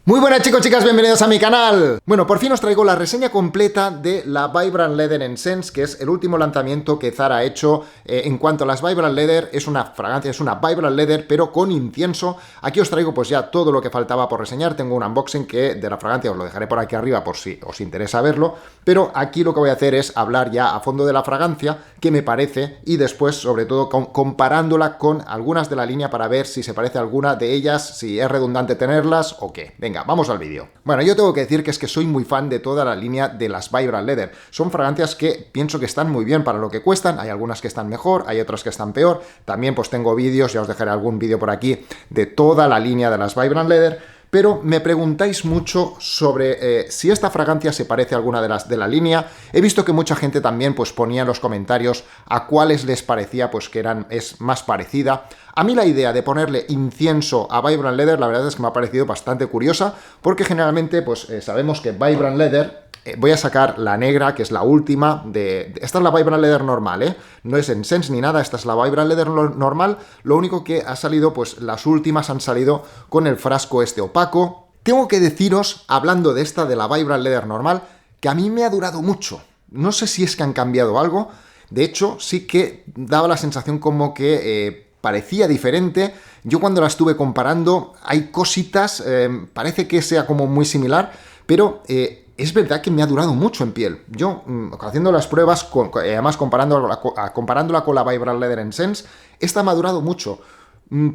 Muy buenas chicos, chicas, bienvenidos a mi canal. Bueno, por fin os traigo la reseña completa de la Vibrant Leather Essence, que es el último lanzamiento que Zara ha hecho en cuanto a las Vibrant Leather. Es una fragancia, es una Vibrant Leather, pero con incienso. Aquí os traigo pues ya todo lo que faltaba por reseñar. Tengo un unboxing de la fragancia, os lo dejaré por aquí arriba por si os interesa verlo. Pero aquí lo que voy a hacer es hablar ya a fondo de la fragancia, qué me parece, y después, sobre todo, comparándola con algunas de la línea para ver si se parece a alguna de ellas, si es redundante tenerlas o qué. Venga, vamos al vídeo. Bueno, yo tengo que decir que es que soy muy fan de toda la línea de las Vibrant Leather. Son fragancias que pienso que están muy bien para lo que cuestan. Hay algunas que están mejor, hay otras que están peor. También pues tengo vídeos, ya os dejaré algún vídeo por aquí, de toda la línea de las Vibrant Leather. Pero me preguntáis mucho sobre si esta fragancia se parece a alguna de las de la línea. He visto que mucha gente también pues ponía en los comentarios a cuáles les parecía pues que es más parecida. A mí la idea de ponerle incienso a Vibrant Leather, la verdad es que me ha parecido bastante curiosa, porque generalmente pues sabemos que Vibrant Leather... voy a sacar la negra, que es la última esta es la Vibrant Leather normal, ¿eh? No es Essence ni nada, esta es la Vibrant Leather normal. Lo único que ha salido, pues las últimas han salido con el frasco este opaco. Tengo que deciros, hablando de esta, de la Vibrant Leather normal, que a mí me ha durado mucho. No sé si es que han cambiado algo. De hecho, sí que daba la sensación como que... parecía diferente. Yo cuando la estuve comparando, hay cositas, parece que sea como muy similar, pero es verdad que me ha durado mucho en piel. Yo, haciendo las pruebas, además comparándola con la Vibrant Leather Essence, esta me ha durado mucho.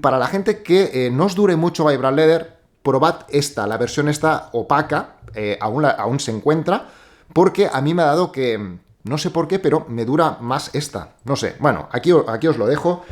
Para la gente que no os dure mucho Vibrant Leather, probad esta, la versión esta opaca, aún se encuentra, porque a mí me ha dado que... no sé por qué, pero me dura más esta. No sé. Bueno, aquí os lo dejo.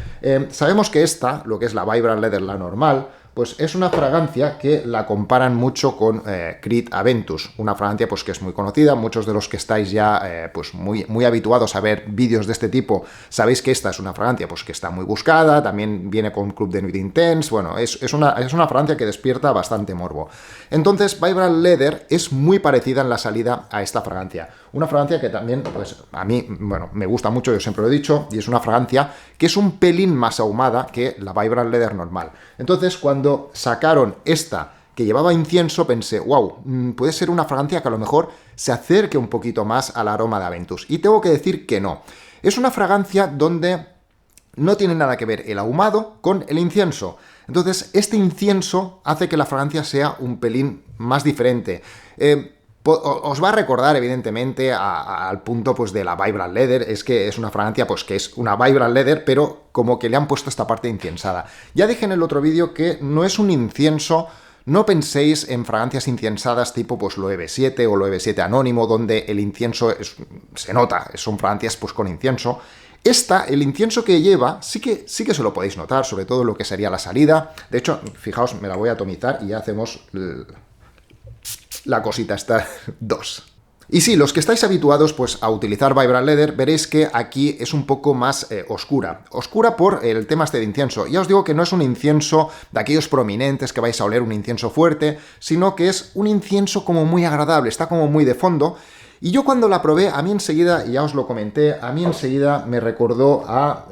Sabemos que esta, lo que es la Vibrant Leather, la normal, pues es una fragancia que la comparan mucho con Creed Aventus. Una fragancia pues que es muy conocida. Muchos de los que estáis ya pues muy habituados a ver vídeos de este tipo, sabéis que esta es una fragancia pues que está muy buscada. También viene con Club de Nuit Intense. Bueno, es una fragancia que despierta bastante morbo. Entonces, Vibrant Leather es muy parecida en la salida a esta fragancia. Una fragancia que también, pues a mí, bueno, me gusta mucho, yo siempre lo he dicho, y es una fragancia que es un pelín más ahumada que la Vibrant Leather normal. Entonces, cuando sacaron esta que llevaba incienso, pensé, wow, puede ser una fragancia que a lo mejor se acerque un poquito más al aroma de Aventus. Y tengo que decir que no. Es una fragancia donde no tiene nada que ver el ahumado con el incienso. Entonces, este incienso hace que la fragancia sea un pelín más diferente. Os va a recordar, evidentemente, al punto pues de la Vibrant Leather. Es que es una fragancia pues que es una Vibrant Leather, pero como que le han puesto esta parte inciensada. Ya dije en el otro vídeo que no es un incienso. No penséis en fragancias inciensadas tipo pues lo EV7 o lo EV7 anónimo, donde el incienso se nota, son fragancias pues con incienso. Esta, el incienso que lleva, sí que se lo podéis notar, sobre todo lo que sería la salida. De hecho, fijaos, me la voy a atomizar y ya hacemos la cosita esta 2. Y sí, los que estáis habituados pues a utilizar Vibrant Leather, veréis que aquí es un poco más oscura. Oscura por el tema este de incienso. Ya os digo que no es un incienso de aquellos prominentes que vais a oler un incienso fuerte, sino que es un incienso como muy agradable, está como muy de fondo. Y yo cuando la probé, a mí enseguida, ya os lo comenté, a mí enseguida me recordó a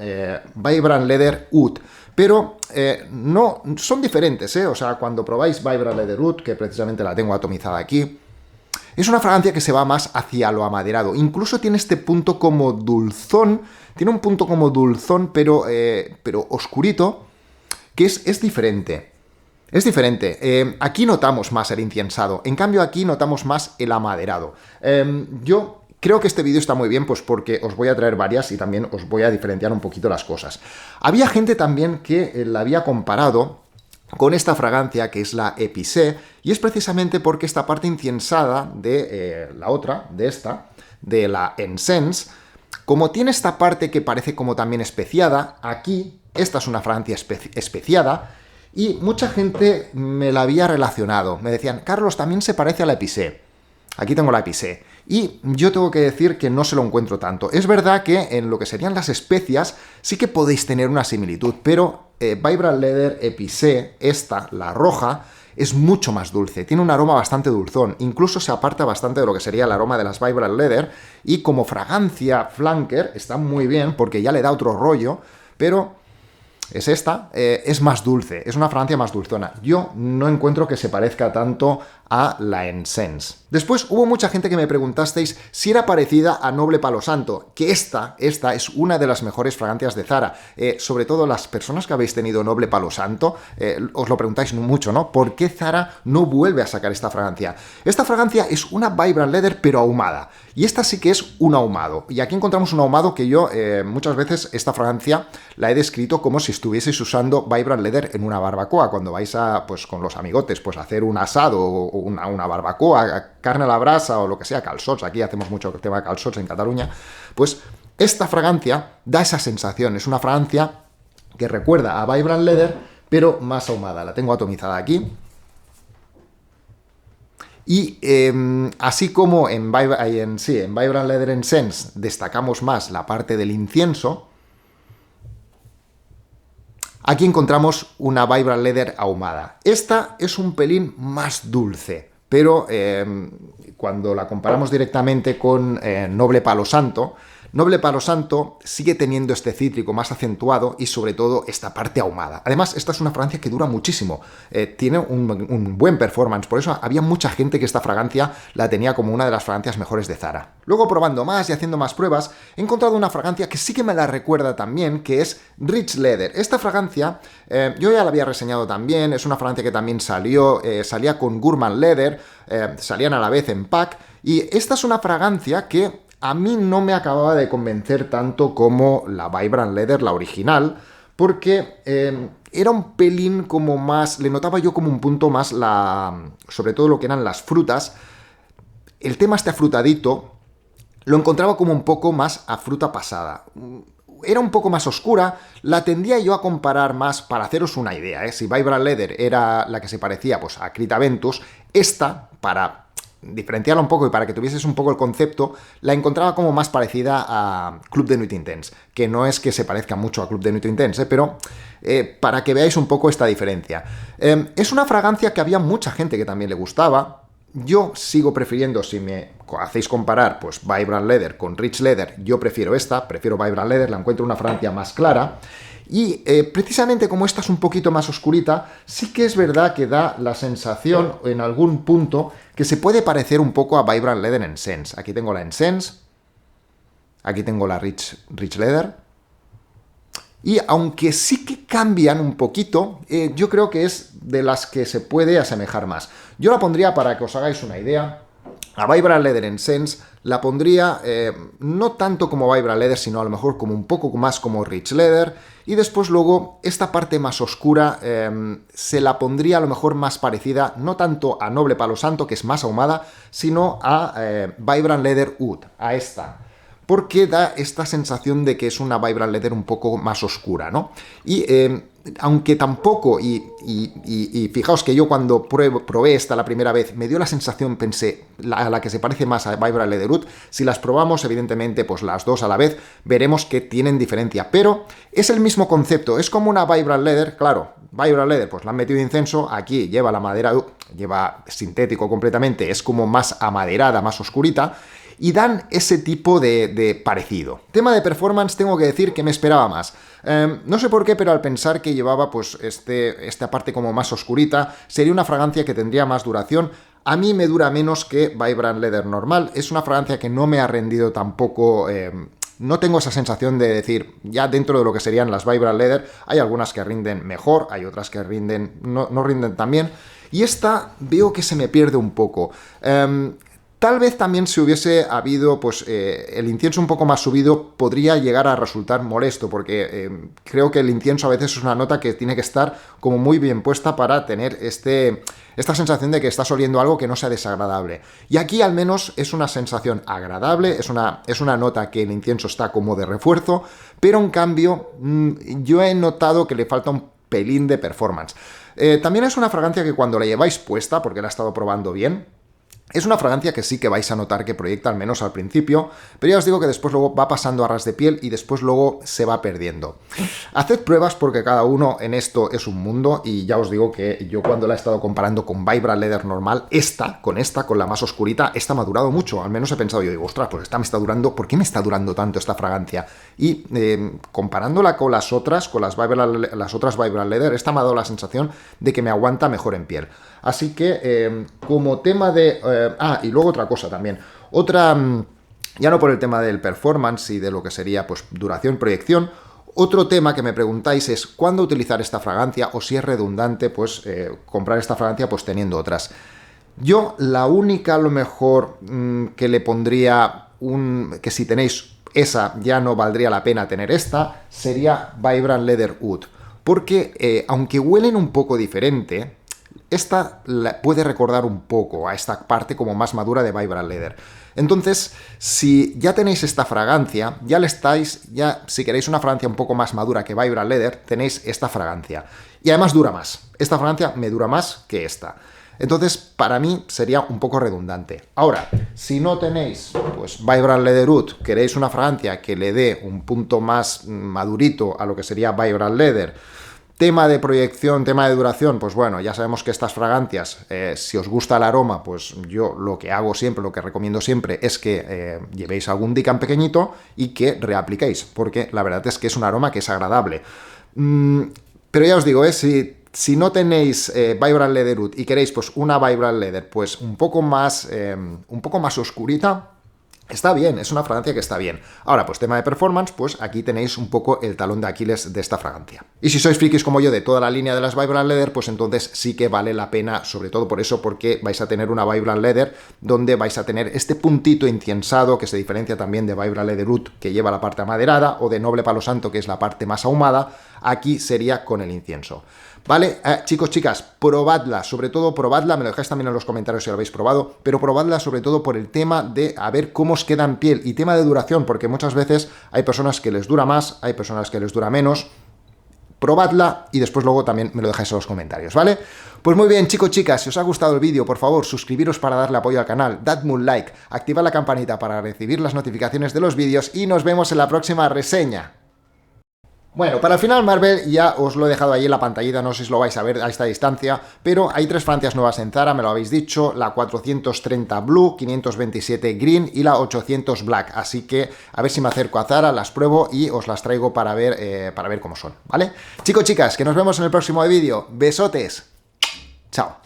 Vibrant Leather Oud. Pero no, son diferentes, ¿eh? O sea, cuando probáis Vibrant Leather Oud, que precisamente la tengo atomizada aquí, es una fragancia que se va más hacia lo amaderado. Incluso tiene este punto como dulzón, tiene un punto como dulzón, pero oscurito, que es diferente. Es diferente. Aquí notamos más el inciensado, en cambio aquí notamos más el amaderado. Yo creo que este vídeo está muy bien, pues porque os voy a traer varias y también os voy a diferenciar un poquito las cosas. Había gente también que la había comparado con esta fragancia que es la Épicé, y es precisamente porque esta parte inciensada de la otra, de esta, de la Essence, como tiene esta parte que parece como también especiada, aquí esta es una fragancia especiada, y mucha gente me la había relacionado. Me decían, Carlos, también se parece a la Épicé. Aquí tengo la Épicé. Y yo tengo que decir que no se lo encuentro tanto. Es verdad que en lo que serían las especias sí que podéis tener una similitud, pero Vibrant Leather Épicé, esta, la roja, es mucho más dulce. Tiene un aroma bastante dulzón. Incluso se aparta bastante de lo que sería el aroma de las Vibrant Leather. Y como fragancia flanker está muy bien porque ya le da otro rollo, pero es esta, es más dulce, es una fragancia más dulzona. Yo no encuentro que se parezca tanto a la Incense. Después hubo mucha gente que me preguntasteis si era parecida a Noble Palo Santo, que esta es una de las mejores fragancias de Zara. Sobre todo las personas que habéis tenido Noble Palo Santo, os lo preguntáis mucho, ¿no? ¿Por qué Zara no vuelve a sacar esta fragancia? Esta fragancia es una Vibrant Leather pero ahumada, y esta sí que es un ahumado. Y aquí encontramos un ahumado que yo muchas veces esta fragancia la he descrito como si estuvieseis usando Vibrant Leather en una barbacoa, cuando vais a, pues con los amigotes, pues a hacer un asado o una barbacoa, carne a la brasa o lo que sea, calçots. Aquí hacemos mucho el tema de calçots en Cataluña. Pues esta fragancia da esa sensación, es una fragancia que recuerda a Vibrant Leather pero más ahumada. La tengo atomizada aquí. Y así como en Vibrant Leather Incense destacamos más la parte del incienso, aquí encontramos una Vibrant Leather ahumada. Esta es un pelín más dulce, pero cuando la comparamos directamente con Noble Palo Santo, Noble Palo Santo sigue teniendo este cítrico más acentuado y sobre todo esta parte ahumada. Además, esta es una fragancia que dura muchísimo, tiene un buen performance, por eso había mucha gente que esta fragancia la tenía como una de las fragancias mejores de Zara. Luego, probando más y haciendo más pruebas, he encontrado una fragancia que sí que me la recuerda también, que es Rich Leather. Esta fragancia, yo ya la había reseñado también, es una fragancia que también salía con Gourmand Leather, salían a la vez en pack, y esta es una fragancia que a mí no me acababa de convencer tanto como la Vibrant Leather, la original, porque era un pelín como más, le notaba yo como un punto más sobre todo lo que eran las frutas. El tema este afrutadito lo encontraba como un poco más a fruta pasada. Era un poco más oscura, la tendía yo a comparar más, para haceros una idea, si Vibrant Leather era la que se parecía pues a Krita Ventus, esta, para diferenciarla un poco y para que tuvieses un poco el concepto, la encontraba como más parecida a Club de Nuit Intense, que no es que se parezca mucho a Club de Nuit Intense, pero para que veáis un poco esta diferencia. Es una fragancia que había mucha gente que también le gustaba. Yo sigo prefiriendo, si me hacéis comparar pues Vibrant Leather con Rich Leather, yo prefiero esta, prefiero Vibrant Leather, la encuentro una fragancia más clara. Y precisamente como esta es un poquito más oscurita, sí que es verdad que da la sensación en algún punto que se puede parecer un poco a Vibrant Leather Incense. Aquí tengo la Incense, aquí tengo la Rich Leather, y aunque sí que cambian un poquito, yo creo que es de las que se puede asemejar más. Yo la pondría, para que os hagáis una idea, a Vibrant Leather Incense la pondría no tanto como Vibrant Leather, sino a lo mejor como un poco más como Rich Leather, y después luego esta parte más oscura se la pondría a lo mejor más parecida, no tanto a Noble Palo Santo, que es más ahumada, sino a Vibrant Leather Oud, a esta, porque da esta sensación de que es una Vibrant Leather un poco más oscura, ¿no? Y aunque tampoco, y fijaos que yo cuando probé esta la primera vez, me dio la sensación, pensé, a la que se parece más a Vibrant Leather Oud. Si las probamos, evidentemente, pues las dos a la vez, veremos que tienen diferencia, pero es el mismo concepto, es como una Vibrant Leather, claro, Vibrant Leather, pues la han metido incienso, aquí lleva la madera, lleva sintético completamente, es como más amaderada, más oscurita, y dan ese tipo de parecido. Tema de performance, tengo que decir que me esperaba más. No sé por qué, pero al pensar que llevaba pues esta parte como más oscurita, sería una fragancia que tendría más duración. A mí me dura menos que Vibrant Leather normal. Es una fragancia que no me ha rendido tampoco. No tengo esa sensación de decir, ya dentro de lo que serían las Vibrant Leather, hay algunas que rinden mejor, hay otras que rinden no rinden tan bien. Y esta veo que se me pierde un poco. Tal vez también si hubiese habido pues, el incienso un poco más subido, podría llegar a resultar molesto, porque creo que el incienso a veces es una nota que tiene que estar como muy bien puesta para tener esta sensación de que estás oliendo algo que no sea desagradable. Y aquí al menos es una sensación agradable, es una nota que el incienso está como de refuerzo, pero en cambio yo he notado que le falta un pelín de performance. También es una fragancia que cuando la lleváis puesta, porque la he estado probando bien, Es una fragancia que sí que vais a notar que proyecta, al menos al principio, pero ya os digo que después luego va pasando a ras de piel y después luego se va perdiendo. Haced pruebas porque cada uno en esto es un mundo, y ya os digo que yo cuando la he estado comparando con Vibrant Leather normal, con la más oscurita, esta me ha durado mucho. Al menos he pensado, yo digo, ostras, pues esta me está durando, ¿por qué me está durando tanto esta fragancia? Y comparándola con las otras, las otras Vibrant Leather, esta me ha dado la sensación de que me aguanta mejor en piel. Así que, como tema de... y luego otra cosa también. Ya no por el tema del performance y de lo que sería pues duración, proyección. Otro tema que me preguntáis es cuándo utilizar esta fragancia o si es redundante pues comprar esta fragancia pues teniendo otras. Yo la única a lo mejor que le pondría que si tenéis esa ya no valdría la pena tener esta, sería Vibrant Leather Oud. Porque aunque huelen un poco diferente, esta puede recordar un poco a esta parte como más madura de Vibrant Leather. Entonces, si ya tenéis esta fragancia, si queréis una fragancia un poco más madura que Vibrant Leather, tenéis esta fragancia. Y además dura más. Esta fragancia me dura más que esta. Entonces, para mí sería un poco redundante. Ahora, si no tenéis pues Vibrant Leather Oud, queréis una fragancia que le dé un punto más madurito a lo que sería Vibrant Leather, tema de proyección, tema de duración, pues bueno, ya sabemos que estas fragancias, si os gusta el aroma, pues yo lo que hago siempre, lo que recomiendo siempre es que llevéis algún Dicam pequeñito y que reapliquéis, porque la verdad es que es un aroma que es agradable. Pero ya os digo, si no tenéis Vibrant Leather Oud y queréis pues una Vibrant Leather pues un poco más oscurita, está bien, es una fragancia que está bien. Ahora, pues tema de performance, pues aquí tenéis un poco el talón de Aquiles de esta fragancia. Y si sois frikis como yo de toda la línea de las Vibrant Leather, pues entonces sí que vale la pena, sobre todo por eso, porque vais a tener una Vibrant Leather donde vais a tener este puntito inciensado que se diferencia también de Vibrant Leather Oud, que lleva la parte amaderada, o de Noble Palo Santo, que es la parte más ahumada. Aquí sería con el incienso. ¿Vale? Chicos, chicas, probadla, sobre todo probadla, me lo dejáis también en los comentarios si lo habéis probado, pero probadla sobre todo por el tema de a ver cómo os queda en piel y tema de duración, porque muchas veces hay personas que les dura más, hay personas que les dura menos. Probadla y después luego también me lo dejáis en los comentarios, ¿vale? Pues muy bien, chicos, chicas, si os ha gustado el vídeo, por favor, suscribiros para darle apoyo al canal, dadme un like, activad la campanita para recibir las notificaciones de los vídeos y nos vemos en la próxima reseña. Bueno, para el final Marvel ya os lo he dejado ahí en la pantallita, no sé si lo vais a ver a esta distancia, pero hay 3 fragancias nuevas en Zara, me lo habéis dicho, la 430 Blue, 527 Green y la 800 Black, así que a ver si me acerco a Zara, las pruebo y os las traigo para ver cómo son, ¿vale? Chicos, chicas, que nos vemos en el próximo vídeo, besotes, chao.